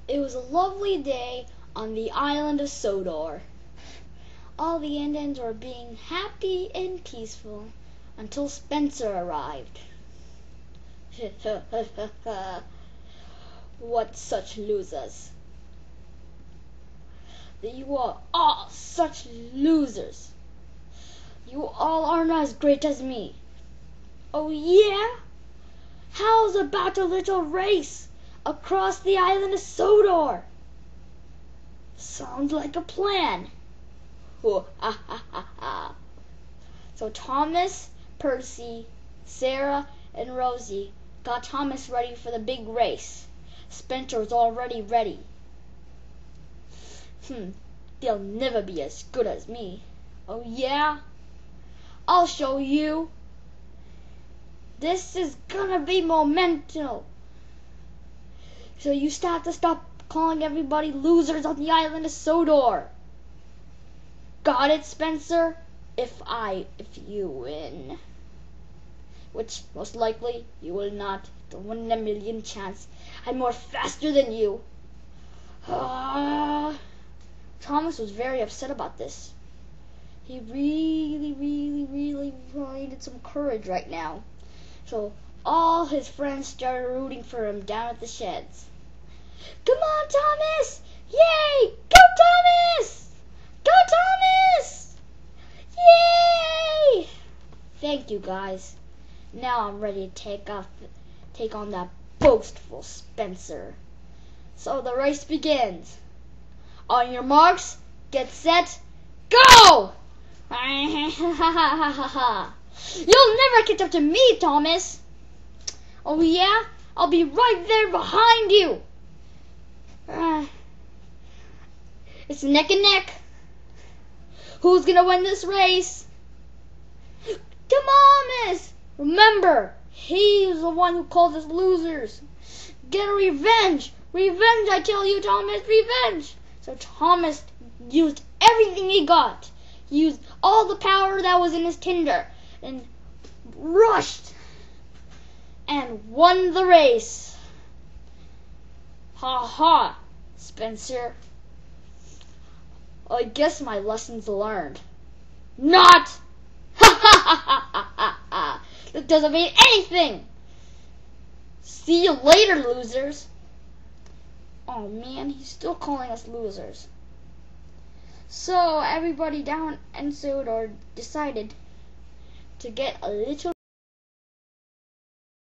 It was a lovely day on the island of Sodor. All the Indians were being happy and peaceful until Spencer arrived. What such losers! You are all such losers. You all are not as great as me. Oh yeah? How's about a little race across the island of Sodor? Sounds like a plan. So Thomas, Percy, Sarah, and Rosie got Thomas ready for the big race. Spencer was already ready. They'll never be as good as me. Oh yeah? I'll show you. This is gonna be momental. So you start to stop calling everybody losers on the island of Sodor. Got it, Spencer? If you win. Which most likely you will not. The 1 in a million chance. I'm more faster than you. Thomas was very upset about this. He really needed some courage right now. So all his friends started rooting for him down at the sheds. Come on, Thomas! Yay! Go, Thomas! Go, Thomas! Yay! Thank you, guys. Now I'm ready to take on that boastful Spencer. So the race begins. On your marks, get set, go! You'll never catch up to me, Thomas. Oh yeah? I'll be right there behind you. It's neck and neck. Who's gonna win this race? Thomas! Remember, he's the one who called us losers. Get a revenge. Revenge, I tell you, Thomas, revenge. So Thomas used everything he got. He used all the power that was in his tinder and rushed and won the race. Ha ha, Spencer. I guess my lesson's learned. Not! Ha ha ha ha ha ha! That doesn't mean anything! See you later, losers. Oh man, he's still calling us losers. So everybody down in Sodor decided to get a little